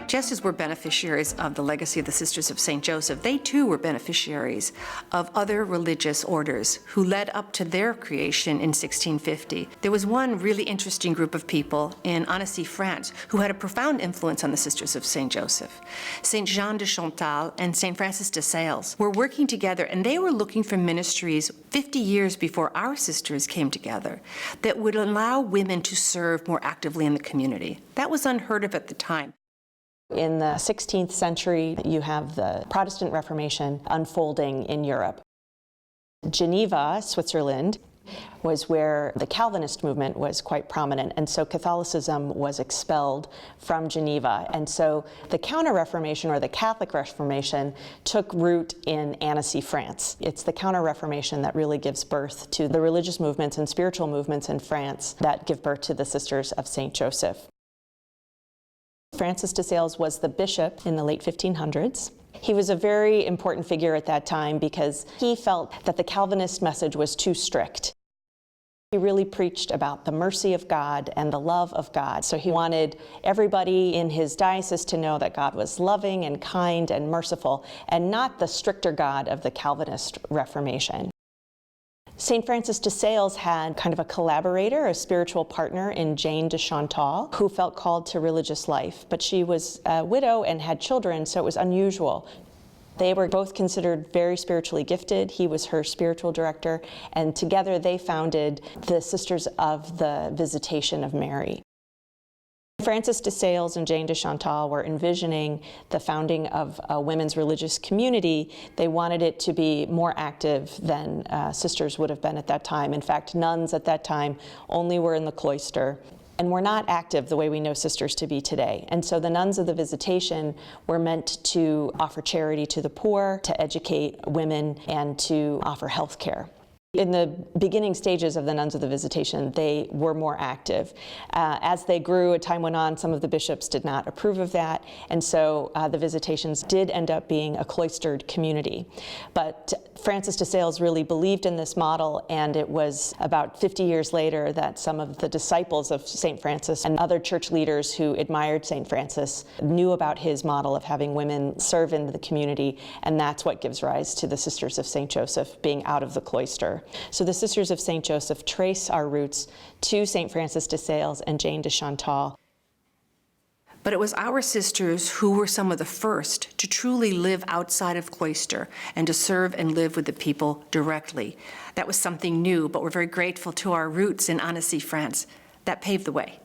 Just as we're beneficiaries of the legacy of the Sisters of St. Joseph, they too were beneficiaries of other religious orders who led up to their creation in 1650. There was one really interesting group of people in Annecy, France, who had a profound influence on the Sisters of St. Joseph. St. Jean de Chantal and St. Francis de Sales were working together, and they were looking for ministries 50 years before our sisters came together that would allow women to serve more actively in the community. That was unheard of at the time. In the 16th century, you have the Protestant Reformation unfolding in Europe. Geneva, Switzerland, was where the Calvinist movement was quite prominent, and so Catholicism was expelled from Geneva. And so the Counter-Reformation, or the Catholic Reformation, took root in Annecy, France. It's the Counter-Reformation that really gives birth to the religious movements and spiritual movements in France that give birth to the Sisters of St. Joseph. Francis de Sales was the bishop in the late 1500s. He was a very important figure at that time because he felt that the Calvinist message was too strict. He really preached about the mercy of God and the love of God. So he wanted everybody in his diocese to know that God was loving and kind and merciful, and not the stricter God of the Calvinist Reformation. St. Francis de Sales had kind of a collaborator, a spiritual partner in Jane de Chantal, who felt called to religious life, but she was a widow and had children, so it was unusual. They were both considered very spiritually gifted. He was her spiritual director, and together they founded the Sisters of the Visitation of Mary. Francis de Sales and Jane de Chantal were envisioning the founding of a women's religious community. They wanted it to be more active than sisters would have been at that time. In fact, nuns at that time only were in the cloister and were not active the way we know sisters to be today. And so the nuns of the Visitation were meant to offer charity to the poor, to educate women, and to offer health care. In the beginning stages of the Nuns of the Visitation, they were more active. As they grew, time went on, some of the bishops did not approve of that, and so the Visitations did end up being a cloistered community. But Francis de Sales really believed in this model, and it was about 50 years later that some of the disciples of St. Francis and other church leaders who admired St. Francis knew about his model of having women serve in the community, and that's what gives rise to the Sisters of St. Joseph being out of the cloister. So the Sisters of St. Joseph trace our roots to St. Francis de Sales and Jane de Chantal. But it was our sisters who were some of the first to truly live outside of cloister and to serve and live with the people directly. That was something new, but we're very grateful to our roots in Annecy, France. That paved the way.